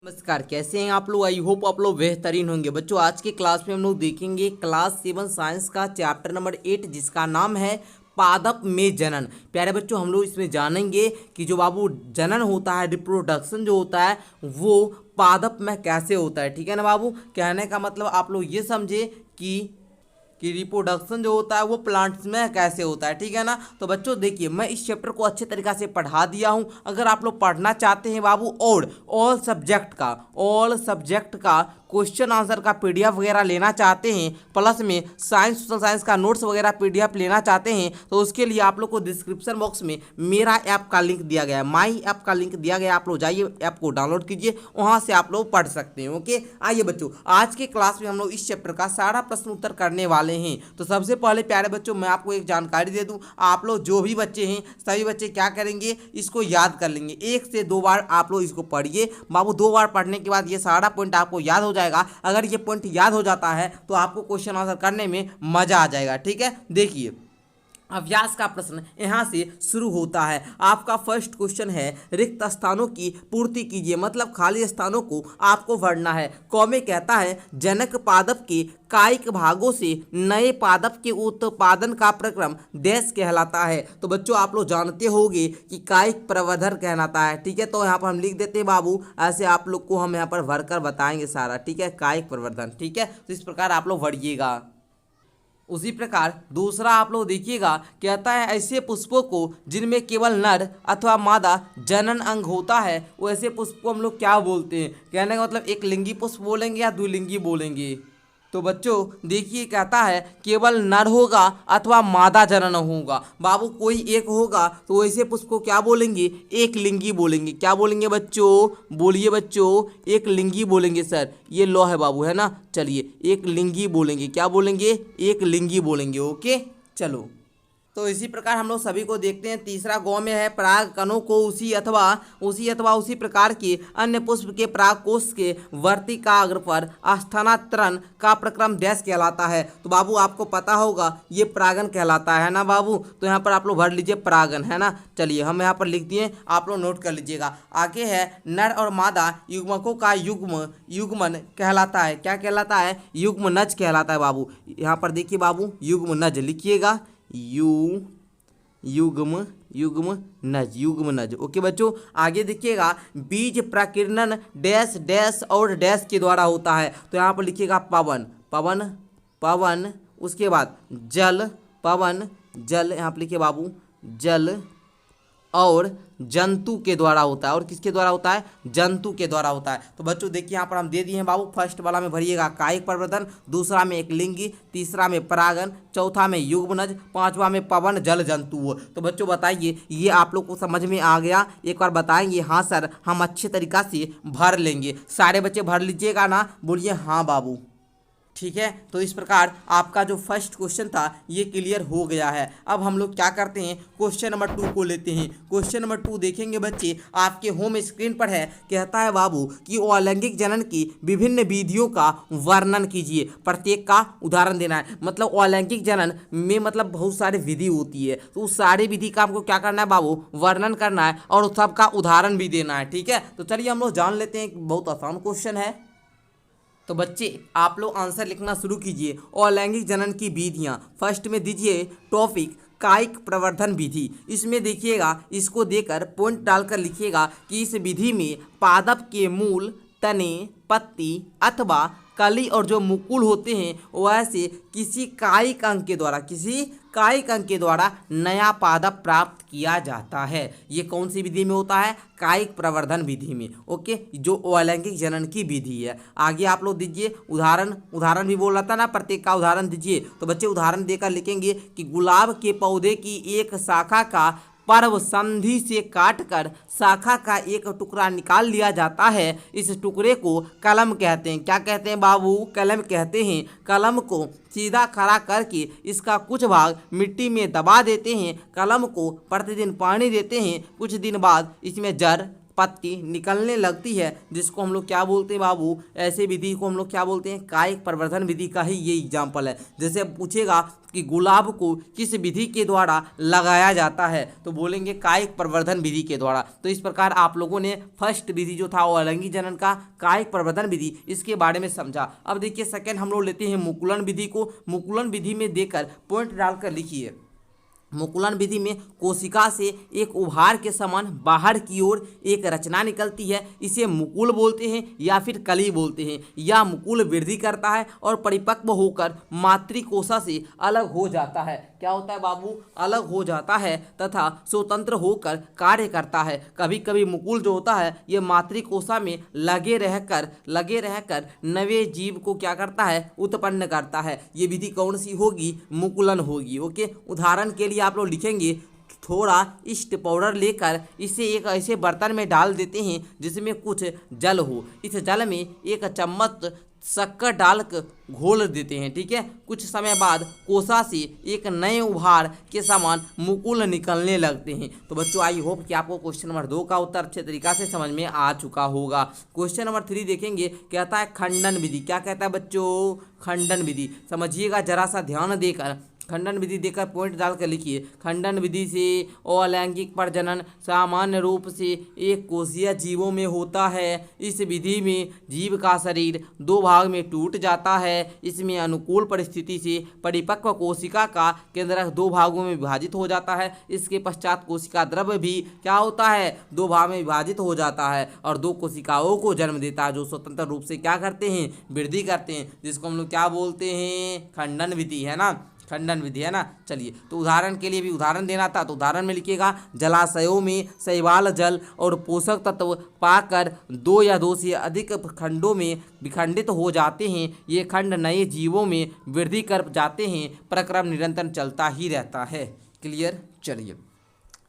नमस्कार, कैसे हैं आप लोग। आई होप आप लोग बेहतरीन होंगे। बच्चों, आज के क्लास में हम लोग देखेंगे क्लास 7 साइंस का चैप्टर नंबर 8 जिसका नाम है पादप में जनन। प्यारे बच्चों, हम लोग इसमें जानेंगे कि जो बाबू जनन होता है, रिप्रोडक्शन जो होता है वो पादप में कैसे होता है। ठीक है ना बाबू। कहने का मतलब आप लोग ये समझे कि रिप्रोडक्शन जो होता है वो प्लांट्स में कैसे होता है। ठीक है ना। तो बच्चों देखिए, मैं इस चैप्टर को अच्छे तरीक़ा से पढ़ा दिया हूँ। अगर आप लोग पढ़ना चाहते हैं बाबू और ऑल सब्जेक्ट का क्वेश्चन आंसर का पीडीएफ वगैरह लेना चाहते हैं, प्लस में साइंस सोशल साइंस का नोट्स वगैरह पीडीएफ लेना चाहते हैं, तो उसके लिए आप लोग को डिस्क्रिप्शन बॉक्स में मेरा ऐप का लिंक दिया गया है, माई ऐप का लिंक दिया गया है। आप लोग जाइए, ऐप को डाउनलोड कीजिए, वहाँ से आप लोग पढ़ सकते हैं। ओके, आइए बच्चों, आज के क्लास में हम लोग इस चैप्टर का सारा प्रश्न उत्तर करने वाले हैं। तो सबसे पहले प्यारे बच्चों, मैं आपको एक जानकारी दे दूँ। आप लोग जो भी बच्चे हैं, सभी बच्चे क्या करेंगे, इसको याद कर लेंगे। 1 से 2 बार आप लोग इसको पढ़िए बाबू। 2 बार पढ़ने के बाद ये सारा पॉइंट आपको याद हो जाएगा। अगर ये पॉइंट याद हो जाता है तो आपको क्वेश्चन आंसर करने में मजा आ जाएगा। ठीक है, देखिए अभ्यास का प्रश्न यहाँ से शुरू होता है। आपका फर्स्ट क्वेश्चन है, रिक्त स्थानों की पूर्ति कीजिए। मतलब खाली स्थानों को आपको भरना है। क में कहता है, जनक पादप के कायिक भागों से नए पादप के उत्पादन का प्रक्रम डैश कहलाता है। तो बच्चों आप लोग जानते होंगे कि कायिक प्रवर्धन कहलाता है। ठीक है, तो यहाँ पर हम लिख देते हैं बाबू, ऐसे आप लोग को हम यहाँ पर भरकर बताएंगे सारा। ठीक है, कायिक प्रवर्धन। ठीक है, तो इस प्रकार आप लोग भरिएगा। उसी प्रकार दूसरा आप लोग देखिएगा, कहता है ऐसे पुष्पों को जिनमें केवल नर अथवा मादा जनन अंग होता है, वैसे पुष्प को हम लोग क्या बोलते हैं। कहने का मतलब एक लिंगी पुष्प बोलेंगे या द्विलिंगी बोलेंगे। तो बच्चों देखिए, कहता है केवल नर होगा अथवा मादा जनन होगा। बाबू कोई एक होगा तो वैसे पुष्प को क्या बोलेंगे, एक लिंगी बोलेंगे। क्या बोलेंगे बच्चों, बोलिए बच्चों, एक लिंगी बोलेंगे। सर ये लो है बाबू, है ना। चलिए एक लिंगी बोलेंगे। क्या बोलेंगे, एक लिंगी बोलेंगे। ओके, चलो। तो इसी प्रकार हम लोग सभी को देखते हैं। तीसरा गौ में है, पराग कणों को उसी अथवा उसी प्रकार के अन्य पुष्प के पराग कोष के वर्तिकाग्र पर स्थानांतरण का प्रक्रम डैश कहलाता है। तो बाबू आपको पता होगा ये परागन कहलाता है ना बाबू। तो यहाँ पर आप लोग भर लीजिए परागन, है ना। चलिए हम यहाँ पर लिख दिए, आप लोग नोट कर लीजिएगा। आगे है, नर और मादा युग्मकों का युग्मन कहलाता है। क्या कहलाता है, युग्मनज कहलाता है बाबू। यहाँ पर देखिए बाबू, युग्मनज लिखिएगा, युग्मनज। ओके बच्चों, आगे देखिएगा, बीज प्रकीर्णन डैश डैश और डैश के द्वारा होता है। तो यहाँ पर लिखिएगा पवन, उसके बाद जल, जल यहाँ पर लिखिए बाबू, जल और जंतु के द्वारा होता है। और किसके द्वारा होता है, जंतु के द्वारा होता है। तो बच्चों देखिए यहाँ पर हम दे दिए हैं बाबू। फर्स्ट वाला में भरिएगा कायिक प्रवर्धन, दूसरा में एक लिंगी, तीसरा में परागन, चौथा में युग्मनज, पांचवा में पवन जल जंतु। तो बच्चों बताइए, ये आप लोग को समझ में आ गया। एक बार बताएंगे हाँ सर, हम अच्छे तरीक़ा से भर लेंगे। सारे बच्चे भर लीजिएगा ना, बोलिए हाँ बाबू। ठीक है, तो इस प्रकार आपका जो फर्स्ट क्वेश्चन था ये क्लियर हो गया है। अब हम लोग क्या करते हैं, क्वेश्चन नंबर 2 को लेते हैं। क्वेश्चन नंबर 2 देखेंगे बच्चे, आपके होम स्क्रीन पर है। कहता है बाबू कि अलैंगिक जनन की विभिन्न विधियों का वर्णन कीजिए। प्रत्येक का उदाहरण देना है। मतलब अलैंगिक जनन में मतलब बहुत सारी विधि होती है, तो उस सारी विधि का हमको क्या करना है बाबू, वर्णन करना है और उस सबका उदाहरण भी देना है। ठीक है, तो चलिए हम लोग जान लेते हैं। बहुत आसान क्वेश्चन है। तो बच्चे आप लोग आंसर लिखना शुरू कीजिए। अलैंगिक जनन की विधियाँ, फर्स्ट में दीजिए टॉपिक कायिक प्रवर्धन विधि। इसमें देखिएगा, इसको देकर पॉइंट डालकर लिखिएगा कि इस विधि में पादप के मूल, तने, पत्ती अथवा कली और जो मुकुल होते हैं वह से किसी कायिक अंग के द्वारा नया पादप प्राप्त किया जाता है। ये कौन सी विधि में होता है, कायिक प्रवर्धन विधि में। ओके, जो अलैंगिक जनन की विधि है। आगे आप लोग दीजिए उदाहरण भी बोल रहा था ना, प्रत्येक का उदाहरण दीजिए। तो बच्चे उदाहरण देकर लिखेंगे कि गुलाब के पौधे की एक शाखा का पर्व संधि से काटकर शाखा का एक टुकड़ा निकाल लिया जाता है। इस टुकड़े को कलम कहते हैं। क्या कहते हैं बाबू, कलम कहते हैं। कलम को सीधा खड़ा करके इसका कुछ भाग मिट्टी में दबा देते हैं। कलम को प्रतिदिन पानी देते हैं। कुछ दिन बाद इसमें जड़, पत्ती निकलने लगती है, जिसको हम लोग क्या बोलते हैं बाबू, ऐसे विधि को हम लोग क्या बोलते हैं, कायिक प्रवर्धन विधि का ही ये एग्जाम्पल है। जैसे पूछेगा कि गुलाब को किस विधि के द्वारा लगाया जाता है, तो बोलेंगे कायिक प्रवर्धन विधि के द्वारा। तो इस प्रकार आप लोगों ने फर्स्ट विधि जो था वो अलैंगिक जनन का कायिक प्रवर्धन विधि, इसके बारे में समझा। अब देखिए सेकंड हम लोग लेते हैं मुकुलन विधि को। मुकुलन विधि में देकर पॉइंट डालकर लिखिए। मुकुलन विधि में कोशिका से एक उभार के समान बाहर की ओर एक रचना निकलती है, इसे मुकुल बोलते हैं या फिर कली बोलते हैं। यह मुकुल वृद्धि करता है और परिपक्व होकर मातृकोशा से अलग हो जाता है। क्या होता है बाबू, अलग हो जाता है तथा स्वतंत्र होकर कार्य करता है। कभी कभी मुकुल जो होता है ये मातृकोशा में लगे रहकर नवे जीव को क्या करता है, उत्पन्न करता है। ये विधि कौन सी होगी, मुकुलन होगी। ओके, उदाहरण के लिए आप लोग लिखेंगे, थोड़ा ईस्ट पाउडर लेकर इसे एक ऐसे बर्तन में डाल देते हैं जिसमें कुछ जल हो। इस जल में एक चम्मच शक्कर डालकर घोल देते हैं, ठीक है। कुछ समय बाद कोसा से एक नए उभार के समान मुकुल निकलने लगते हैं। तो बच्चों आई होप कि आपको क्वेश्चन नंबर 2 का उत्तर अच्छे तरीका से समझ में आ चुका होगा। क्वेश्चन नंबर 3 देखेंगे, कहता है खंडन विधि। क्या कहता है बच्चों, खंडन विधि। समझिएगा जरा सा ध्यान देकर, खंडन विधि देकर पॉइंट डालकर लिखिए। खंडन विधि से अलैंगिक प्रजनन सामान्य रूप से एक कोशिकीय जीवों में होता है। इस विधि में जीव का शरीर 2 भाग में टूट जाता है। इसमें अनुकूल परिस्थिति से परिपक्व कोशिका का केंद्रक 2 भागों में विभाजित हो जाता है। इसके पश्चात कोशिका द्रव्य भी क्या होता है, 2 भाग में विभाजित हो जाता है और 2 कोशिकाओं को जन्म देता है, जो स्वतंत्र रूप से क्या करते हैं, वृद्धि करते हैं, जिसको हम लोग क्या बोलते हैं, खंडन विधि, है ना, खंडन विधि, है ना। चलिए, तो उदाहरण के लिए भी उदाहरण देना था, तो उदाहरण में लिखिएगा, जलाशयों में शैवाल जल और पोषक तत्व पाकर 2 या 2 से अधिक खंडों में विखंडित हो जाते हैं। ये खंड नए जीवों में वृद्धि कर जाते हैं। प्रक्रम निरंतर चलता ही रहता है। क्लियर, चलिए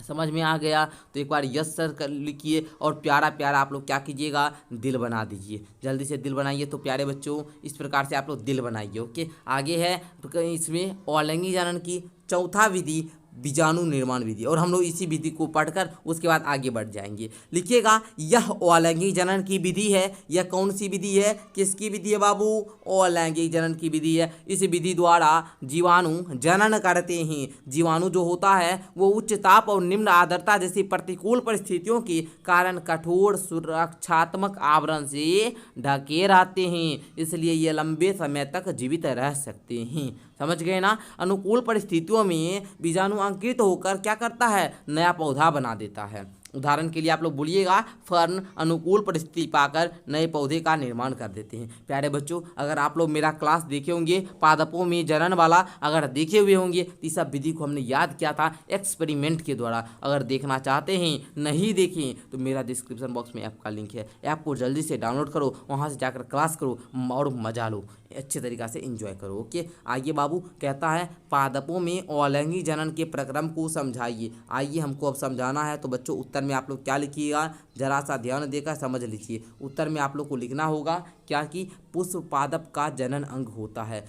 समझ में आ गया तो एक बार यस सर कर लिखिए और प्यारा प्यारा आप लोग क्या कीजिएगा, दिल बना दीजिए। जल्दी से दिल बनाइए। तो प्यारे बच्चों इस प्रकार से आप लोग दिल बनाइए। ओके, आगे है इसमें अलैंगिक जनन की चौथा विधि बीजाणु निर्माण विधि, और हम लोग इसी विधि को पढ़कर उसके बाद आगे बढ़ जाएंगे। लिखिएगा, यह अलैंगिक जनन की विधि है। यह कौन सी विधि है, किसकी विधि है बाबू, अलैंगिक जनन की विधि है। इस विधि द्वारा जीवाणु जनन करते हैं। जीवाणु जो होता है वो उच्च ताप और निम्न आर्द्रता जैसी प्रतिकूल परिस्थितियों के कारण कठोर सुरक्षात्मक आवरण से ढके रहते हैं, इसलिए ये लंबे समय तक जीवित रह सकते हैं। समझ गए ना। अनुकूल परिस्थितियों में बीजाणु अंकुरित होकर क्या करता है, नया पौधा बना देता है। उदाहरण के लिए आप लोग बोलिएगा, फर्न अनुकूल परिस्थिति पाकर नए पौधे का निर्माण कर देते हैं। प्यारे बच्चों, अगर आप लोग मेरा क्लास देखे होंगे पादपों में जनन वाला, अगर देखे हुए होंगे तो इस सब विधि को हमने याद किया था एक्सपेरिमेंट के द्वारा। अगर देखना चाहते हैं, नहीं देखें, तो मेरा डिस्क्रिप्शन बॉक्स में ऐप का लिंक है। ऐप को जल्दी से डाउनलोड करो, वहाँ से जाकर क्लास करो और मजा लो, अच्छे तरीक़ा से एंजॉय करो। ओके, आइए बाबू, कहता है पादपों में अलैंगिक जनन के प्रक्रम को समझाइए। आइए हमको अब समझाना है। तो बच्चों उत्तर में आप लोग क्या लिखिएगा, जरा सा ध्यान देकर समझ लीजिए। उत्तर में आप लोग को लिखना होगा क्या कि पुष्प पादप का जनन अंग होता है।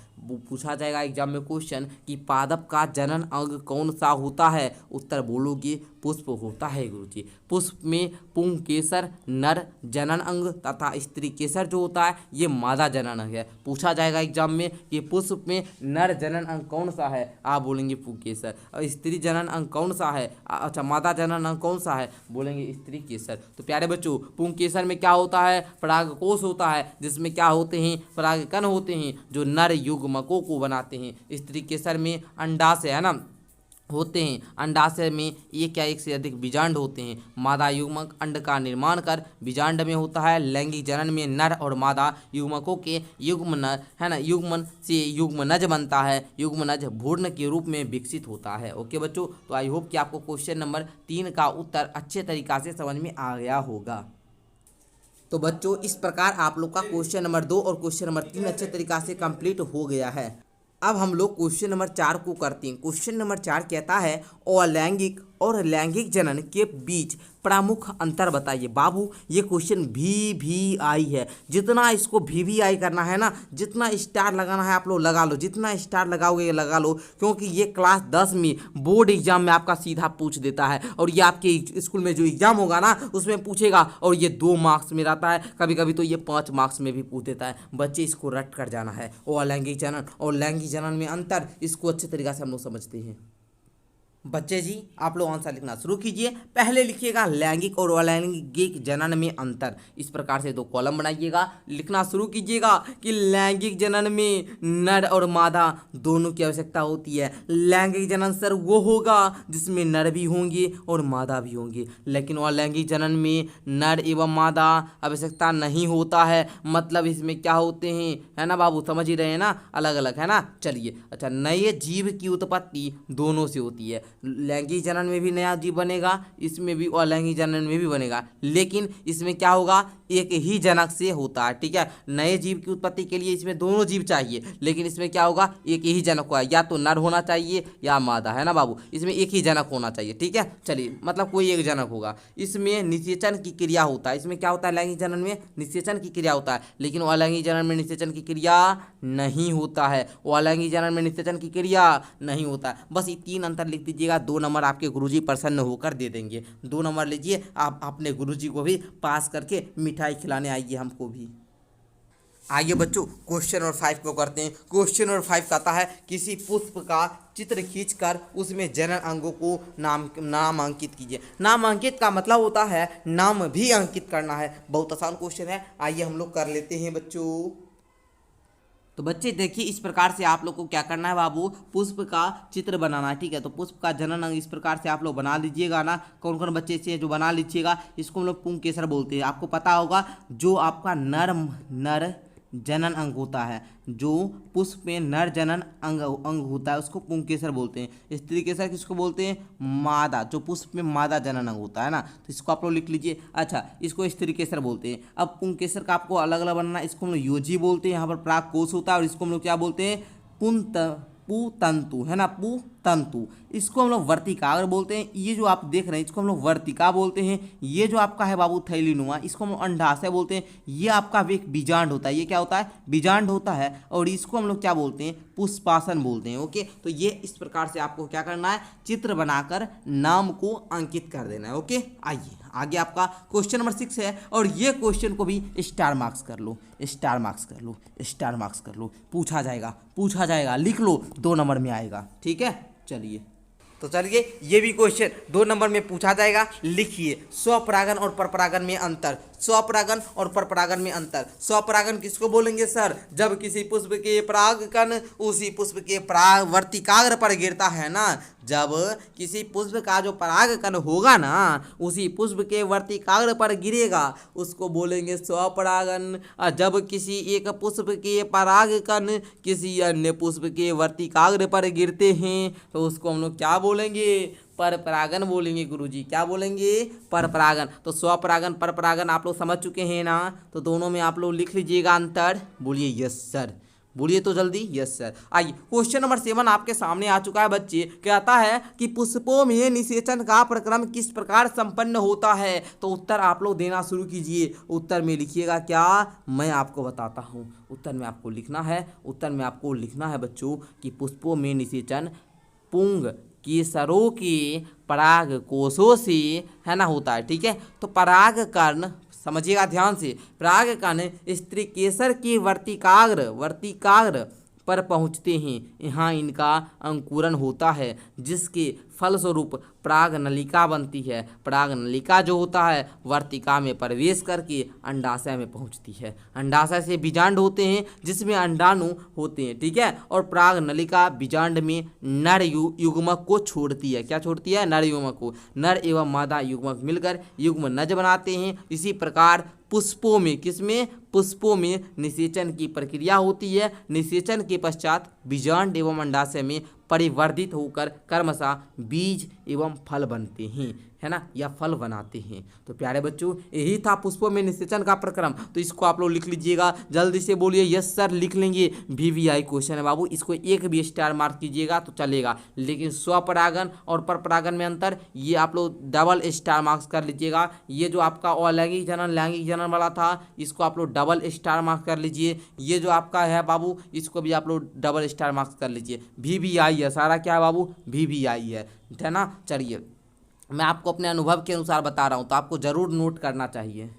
पूछा जाएगा एग्जाम में क्वेश्चन कि पादप का जनन अंग कौन सा होता है, उत्तर बोलोगे पुष्प होता है गुरुजी। पुष्प में पुंकेसर नर जनन अंग तथा स्त्री केसर जो होता है ये मादा जनन अंग है। पूछा जाएगा एग्जाम में कि पुष्प में नर जनन अंग कौन सा है, आप बोलेंगे पुंकेसर। और स्त्री जनन अंग कौन सा है, अच्छा मादा जनन अंग कौन सा है, बोलेंगे स्त्री केसर। तो प्यारे बच्चों, पुंकेसर में क्या होता है, परागकोश होता है, जिसमें क्या होते हैं, परागकण होते हैं जो नर युग्मकों को बनाते हैं। स्त्री केसर में अंडाशय, है ना, होते हैं। अंडाशय में एक या एक से अधिक बीजांड होते हैं। मादा युग्मक अंड का निर्माण कर बीजांड में होता है। लैंगिक जनन में नर और मादा युग्मकों के युग्मन, है ना, युग्मन से युग्मनज बनता है। युग्मनज भ्रूण के रूप में विकसित होता है। ओके बच्चों, तो आई होप कि आपको क्वेश्चन नंबर 3 का उत्तर अच्छे तरीक़ा से समझ में आ गया होगा। तो बच्चों इस प्रकार आप लोग का क्वेश्चन नंबर 2 और क्वेश्चन नंबर 3 अच्छे तरीक़ा से कंप्लीट हो गया है। अब हम लोग क्वेश्चन नंबर 4 को करते हैं। क्वेश्चन नंबर 4 कहता है अलैंगिक और लैंगिक जनन के बीच प्रमुख अंतर बताइए। बाबू ये क्वेश्चन VVI है, जितना इसको VVI करना है ना, जितना स्टार लगाना है आप लोग लगा लो, जितना स्टार लगाओगे लगा लो, क्योंकि ये क्लास 10 में बोर्ड एग्जाम में आपका सीधा पूछ देता है, और ये आपके स्कूल में जो एग्जाम होगा ना उसमें पूछेगा, और ये 2 मार्क्स में रहता है, कभी कभी तो ये 5 मार्क्स में भी पूछ देता है। बच्चे इसको रट कर जाना है। और लैंगिक जनन और लैंगिक जनन में अंतर, इसको अच्छे तरीके से हम लोग समझते हैं। बच्चे जी आप लोग आंसर लिखना शुरू कीजिए। पहले लिखिएगा लैंगिक और अलैंगिक जनन में अंतर। इस प्रकार से 2 कॉलम बनाइएगा, लिखना शुरू कीजिएगा कि लैंगिक जनन में नर और मादा दोनों की आवश्यकता होती है। लैंगिक जनन सर वो होगा जिसमें नर भी होंगे और मादा भी होंगे, लेकिन अलैंगिक जनन में नर एवं मादा आवश्यकता नहीं होता है। मतलब इसमें क्या होते हैं, है ना बाबू, समझ ही रहे हैं ना, अलग अलग है ना। चलिए अच्छा, नए जीव की उत्पत्ति दोनों से होती है। लैंगिक जनन में भी नया जीव बनेगा, इसमें भी अलैंगिक जनन में भी बनेगा, लेकिन इसमें क्या होगा, एक ही जनक से होता है। ठीक है, नए जीव की उत्पत्ति के लिए इसमें दोनों जीव चाहिए, लेकिन इसमें क्या होगा, एक ही जनक होगा, या तो नर होना चाहिए या मादा, है ना बाबू, इसमें एक ही जनक होना चाहिए। ठीक है, चलिए मतलब कोई एक जनक होगा। इसमें निषेचन की क्रिया होता है। इसमें क्या होता है, लैंगिक जनन में निषेचन की क्रिया होता है, लेकिन अलैंगिक जनन में निषेचन की क्रिया नहीं होता है। अलैंगिक जनन में निषेचन की क्रिया नहीं होता है। बस ये 3 अंतर लिख दीजिएगा। 2 नंबर आपके गुरुजी प्रसन्न होकर दे देंगे। 2 नंबर लीजिए, आप अपने गुरुजी को भी पास करके मिठाई खिलाने आइए हमको भी। आइए बच्चों क्वेश्चन नंबर 5 को करते हैं। क्वेश्चन नंबर 5 कहता है किसी पुष्प का चित्र खींचकर उसमें जनन अंगों को नामांकित कीजिए। नामांकित का मतलब होता है नाम भी अंकित करना है। बहुत आसान क्वेश्चन है, आइए हम लोग कर लेते हैं बच्चों। तो बच्चे देखिए, इस प्रकार से आप लोग को क्या करना है बाबू, पुष्प का चित्र बनाना है। ठीक है, तो पुष्प का जनन अंग इस प्रकार से आप लोग बना लीजिएगा ना। कौन कौन बच्चे से जो बना लीजिएगा, इसको हम लोग पुंकेसर बोलते हैं। आपको पता होगा जो आपका नर जनन अंग होता है, जो पुष्प में नर जनन अंग होता है उसको पुंकेसर बोलते हैं। स्त्रीकेसर किसको बोलते हैं, मादा, जो पुष्प में मादा जनन अंग होता है ना, तो इसको आप लोग लिख लीजिए। अच्छा, इसको स्त्रीकेसर बोलते हैं। अब पुंकेसर का आपको अलग अलग बनाना, इसको हम लोग योजी बोलते हैं, यहाँ पर प्राक कोश होता है, और इसको हम लोग क्या बोलते हैं, पुतंतु, है ना, पुतंतु। इसको हम लोग वर्तिकाग्र बोलते हैं। ये जो आप देख रहे हैं इसको हम लोग वर्तिका बोलते हैं। ये जो आपका है बाबू थैलीनुमा, इसको हम लोग अंडाशय बोलते हैं। ये आपका एक बीजांड होता है, ये क्या होता है, बीजांड होता है, और इसको हम लोग क्या बोलते हैं, पुष्पासन बोलते हैं। ओके, तो ये इस प्रकार से आपको क्या करना है, चित्र बनाकर नाम को अंकित कर देना है। ओके, आइए आगे आपका क्वेश्चन नंबर 6 है, और ये क्वेश्चन को भी स्टार मार्क्स कर लो, स्टार मार्क्स कर लो, स्टार मार्क्स कर लो। पूछा जाएगा, लिख लो, 2 नंबर में आएगा। ठीक है, चलिए तो चलिए ये भी क्वेश्चन 2 नंबर में पूछा जाएगा। लिखिए स्वपरागन और परपरागन में अंतर। स्वपरागन और परपरागन में अंतर। स्वपरागन किसको बोलेंगे सर, जब किसी पुष्प के परागकण उसी पुष्प के पराग वर्तिकाग्र पर गिरता है ना, जब किसी पुष्प का जो परागकण होगा ना उसी पुष्प के वर्तिकाग्र पर गिरेगा, उसको बोलेंगे स्वपरागन। और जब किसी एक पुष्प के परागकण किसी अन्य पुष्प के वर्तिकाग्र पर गिरते हैं तो उसको हम लोग क्या बोलेंगे, परपरागन बोलेंगे। गुरुजी क्या बोलेंगे, परपरागन। तो स्वपरागन परपरागन आप लोग समझ चुके हैं ना, तो दोनों में आप लोग लिख लीजिएगा अंतर। बोलिए यस सर, बोलिए तो जल्दी यस सर। आइए क्वेश्चन नंबर 7 आपके सामने आ चुका है बच्चे। कहता है कि पुष्पों में निषेचन का प्रक्रम किस प्रकार संपन्न होता है। तो उत्तर आप लोग देना शुरू कीजिए। उत्तर में लिखिएगा क्या, मैं आपको बताता हूँ। उत्तर में आपको लिखना है, उत्तर में आपको लिखना है बच्चों कि पुष्पों में निषेचन पुंग केसरों के पराग कोशों से, है ना, होता है। ठीक है, तो पराग कर्ण समझिएगा ध्यान से, पराग कर्ण स्त्री केसर के वर्तिकाग्र पर पहुँचते हैं। यहाँ इनका अंकुरन होता है, जिसके फलस्वरूप पराग नलिका बनती है। पराग नलिका जो होता है वर्तिका में प्रवेश करके अंडाशय में पहुंचती है। अंडाशय से बीजांड होते हैं जिसमें अंडाणु होते हैं। ठीक है, और पराग नलिका बीजांड में नर युग्मक को छोड़ती है। क्या छोड़ती है, नर युग्मक को। नर एवं मादा युग्मक मिलकर युग्म नज बनाते हैं। इसी प्रकार पुष्पों में, किसमें, पुष्पों में निषेचन की प्रक्रिया होती है। निषेचन के पश्चात बीजांड एवं अंडाशय में परिवर्धित होकर क्रमशः बीज एवं फल बनते हैं। है ना, या फल बनाते हैं। तो प्यारे बच्चों यही था पुष्पों में निषेचन का प्रक्रम। तो इसको आप लोग लिख लीजिएगा, जल्दी से बोलिए यस सर, लिख लेंगे। VVI क्वेश्चन है बाबू, इसको एक भी स्टार मार्क कीजिएगा तो चलेगा, लेकिन स्वपरागन और परपरागन में अंतर, ये आप लोग डबल स्टार मार्क्स कर लीजिएगा। ये जो आपका अलैंगिक जनन लैंगिक जनन वाला था, इसको आप लोग डबल स्टार मार्क्स कर लीजिए। ये जो आपका है बाबू, इसको भी आप लोग डबल स्टार मार्क्स कर लीजिए। VVI है सारा, क्या है बाबू, VVI है ना। चलिए मैं आपको अपने अनुभव के अनुसार बता रहा हूँ, तो आपको जरूर नोट करना चाहिए।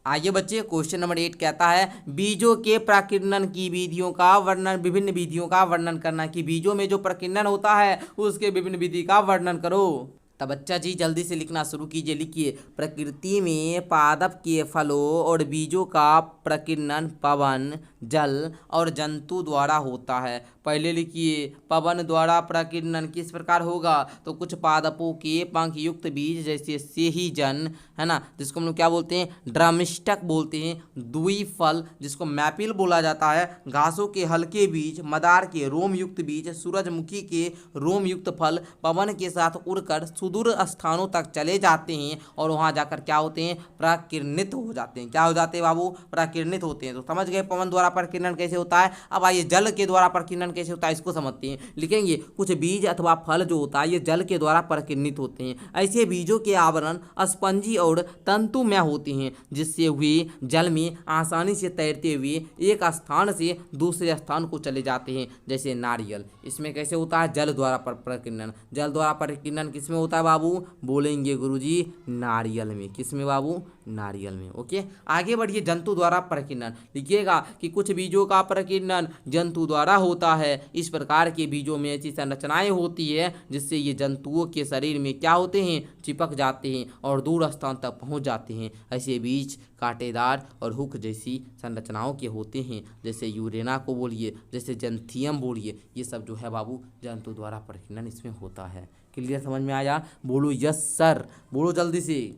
आइए बच्चे, क्वेश्चन नंबर 8 कहता है बीजों के प्रकीर्णन की विधियों का वर्णन, विभिन्न विधियों का वर्णन करना, कि बीजों में जो प्रकीर्णन होता है उसके विभिन्न विधि का वर्णन करो। तब बच्चा जी जल्दी से लिखना शुरू कीजिए। लिखिए, प्रकृति में पादप के फलों और बीजों का प्रकीर्णन पवन, जल और जंतु द्वारा होता है। पहले लिखिए, पवन द्वारा प्रकीर्णन किस प्रकार होगा, तो कुछ पादपों के पंख युक्त बीज जैसे सेहीजन, है ना, जिसको हम लोग क्या बोलते हैं, ड्रमस्टक बोलते हैं, द्विफल जिसको मैपिल बोला जाता है, घासों के हल्के बीज, मदार के रोम युक्त बीज, सूरजमुखी के रोम युक्त फल पवन के साथ उड़कर सुदूर स्थानों तक चले जाते हैं और वहां जाकर क्या होते हैं, प्रकीर्णित हो जाते हैं। क्या हो जाते हैं बाबू, प्रकीर्णित होते हैं। तो समझ गए पवन द्वारा प्रकीर्णन कैसे होता है। अब आइए जल के द्वारा प्रकीर्णन कैसे होता है, इसको समझते हैं। लिखेंगे, कुछ बीज अथवा फल जो होता है ये जल के द्वारा प्रकीर्णित होते हैं। ऐसे बीजों के आवरण स्पंजी और तंतुमय होते हैं, जिससे वे जल में आसानी से तैरते हुए एक स्थान से दूसरे स्थान को चले जाते हैं। जैसे नारियल, इसमें कैसे होता है, जल द्वारा प्रकीर्णन। जल द्वारा प्रकीर्णन किसमें होता है बाबू, बोलेंगे गुरुजी, नारियल में। किसमें बाबू, नारियल में। ओके, आगे बढ़िए, जंतु द्वारा प्रकीर्णन। लिखिएगा कि कुछ बीजों का प्रकीर्णन जंतु द्वारा होता है। इस प्रकार के बीजों में ऐसी संरचनाएं होती है जिससे ये जंतुओं के शरीर में क्या होते हैं, चिपक जाते हैं और दूर स्थान तक पहुंच जाते हैं। ऐसे बीज कांटेदार और हुक जैसी संरचनाओं के होते हैं, जैसे यूरेना को बोलिए, जैसे जंथियम बोलिए। ये सब जो है बाबू जंतु द्वारा प्रकीर्णन इसमें होता है। क्लियर, समझ में आया, बोलो यस सर, बोलो जल्दी से।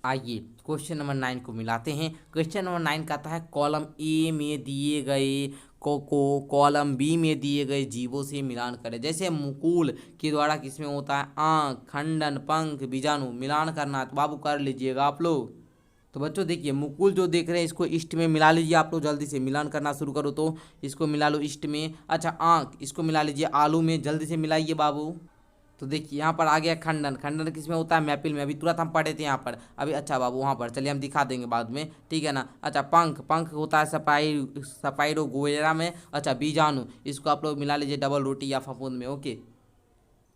आइए क्वेश्चन नंबर 9 को मिलाते हैं। क्वेश्चन नंबर 9 कहता है कॉलम ए में दिए गए को कॉलम बी में दिए गए जीवों से मिलान करें। जैसे मुकुल के द्वारा किसमें होता है, आँख, खंडन, पंख, बीजाणु, मिलान करना। तो बाबू कर लीजिएगा आप लोग। तो बच्चों देखिए, मुकुल जो देख रहे हैं इसको ईस्ट में मिला लीजिए आप लोग, जल्दी से मिलान करना शुरू करो। तो इसको मिला लो ईस्ट में। अच्छा, आँख, इसको मिला लीजिए आलू में, जल्दी से मिलाइए बाबू। तो देखिए यहाँ पर आ गया खंडन। खंडन किसमें होता है, मैपिल में। अभी तुरंत हम पढ़े थे यहाँ पर अभी। अच्छा बाबू, वहाँ पर चलिए हम दिखा देंगे बाद में, ठीक है ना। अच्छा, पंख, पंख होता है सपाइरो गोएरा में। अच्छा, बीजाणु, इसको आप लोग मिला लीजिए डबल रोटी या फफूंद में। ओके,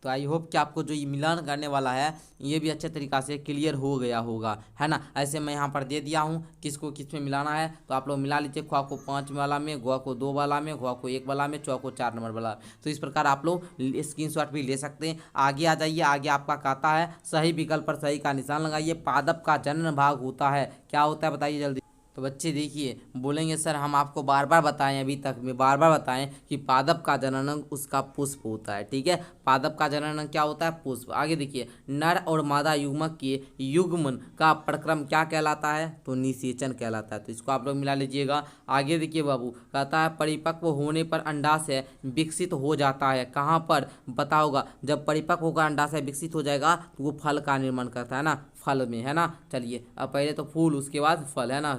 तो आई होप कि आपको जो ये मिलान करने वाला है ये भी अच्छे तरीक़ा से क्लियर हो गया होगा, है ना। ऐसे मैं यहाँ पर दे दिया हूँ किसको किस में मिलाना है, तो आप लोग मिला लीजिए। ख्वा को 5 वाला में, गुआ को 2 वाला में, गुआ को 1 वाला में, चौ को 4 नंबर वाला। तो इस प्रकार आप लोग स्क्रीनशॉट भी ले सकते हैं। आगे आ जाइए, आगे आपका कहता है सही विकल्प पर सही का निशान लगाइए। पादप का जनन भाग होता है, क्या होता है बताइए जल्दी। तो बच्चे देखिए, बोलेंगे सर हम आपको बार बार बताएं, अभी तक में बार बार बताएं कि पादप का जनन उसका पुष्प होता है, ठीक है। पादप का जनन क्या होता है, पुष्प। आगे देखिए, नर और मादा युग्मक के युग्मन का प्रक्रम क्या कहलाता है, तो निषेचन कहलाता है। तो इसको आप लोग मिला लीजिएगा। आगे देखिए बाबू, कहता है परिपक्व होने पर अंडाशय विकसित हो जाता है। कहाँ पर बताओगा, जब परिपक्व होगा अंडाशय विकसित हो जाएगा तो वो फल का निर्माण करता है ना, फल में, है ना। चलिए, अब पहले तो फूल, उसके बाद फल, है ना।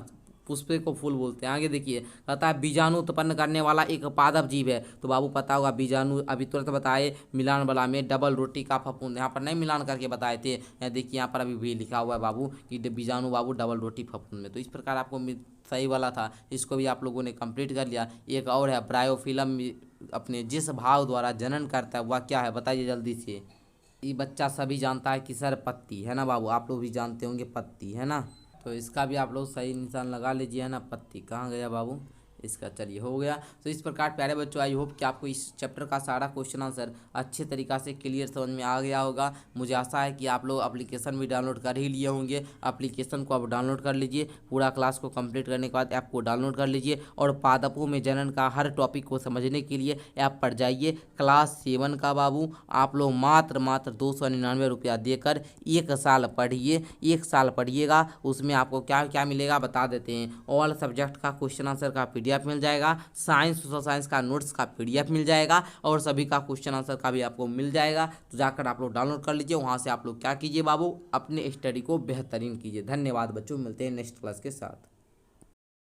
पुष्पे को फूल बोलते हैं। आगे देखिए, कहता है बीजाणु उत्पन्न करने वाला एक पादप जीव है। तो बाबू पता होगा बीजाणु, अभी तुरंत बताए मिलान वाला में डबल रोटी का फफूंद। यहाँ पर नहीं मिलान करके बताए थे, यहाँ देखिए यहाँ पर अभी भी लिखा हुआ है बाबू कि बीजाणु बाबू डबल रोटी फफूंद में। तो इस प्रकार आपको सही वाला था, इसको भी आप लोगों ने कंप्लीट कर लिया। एक और है, ब्रायोफिलम अपने जिस भाव द्वारा जनन करता है वह क्या है बताइए जल्दी से। ये बच्चा सभी जानता है कि सर पत्ती, है ना बाबू, आप लोग भी जानते होंगे पत्ती, है ना। तो इसका भी आप लोग सही निशान लगा लीजिए, है ना। पत्ती कहाँ गया बाबू इसका, चलिए हो गया। तो इस प्रकार प्यारे बच्चों, आई होप कि आपको इस चैप्टर का सारा क्वेश्चन आंसर अच्छे तरीक़ा से क्लियर समझ में आ गया होगा। मुझे आशा है कि आप लोग एप्लीकेशन भी डाउनलोड कर ही लिए होंगे। एप्लीकेशन को आप डाउनलोड कर लीजिए, पूरा क्लास को कंप्लीट करने के बाद ऐप को डाउनलोड कर लीजिए और पादपों में जनन का हर टॉपिक को समझने के लिए ऐप पर जाइए। क्लास 7 का बाबू आप लोग मात्र 299 रुपया देकर 1 साल पढ़िए। 1 साल पढ़िएगा, उसमें आपको क्या क्या मिलेगा बता देते हैं। ऑल सब्जेक्ट का क्वेश्चन आंसर का PDF PDF मिल जाएगा, साइंस सोशल साइंस का नोट्स का PDF मिल जाएगा और सभी का क्वेश्चन आंसर का भी आपको मिल जाएगा। तो जाकर आप लोग डाउनलोड कर लीजिए, वहाँ से आप लोग क्या कीजिए बाबू, अपने स्टडी को बेहतरीन कीजिए। धन्यवाद बच्चों, मिलते हैं नेक्स्ट क्लास के साथ।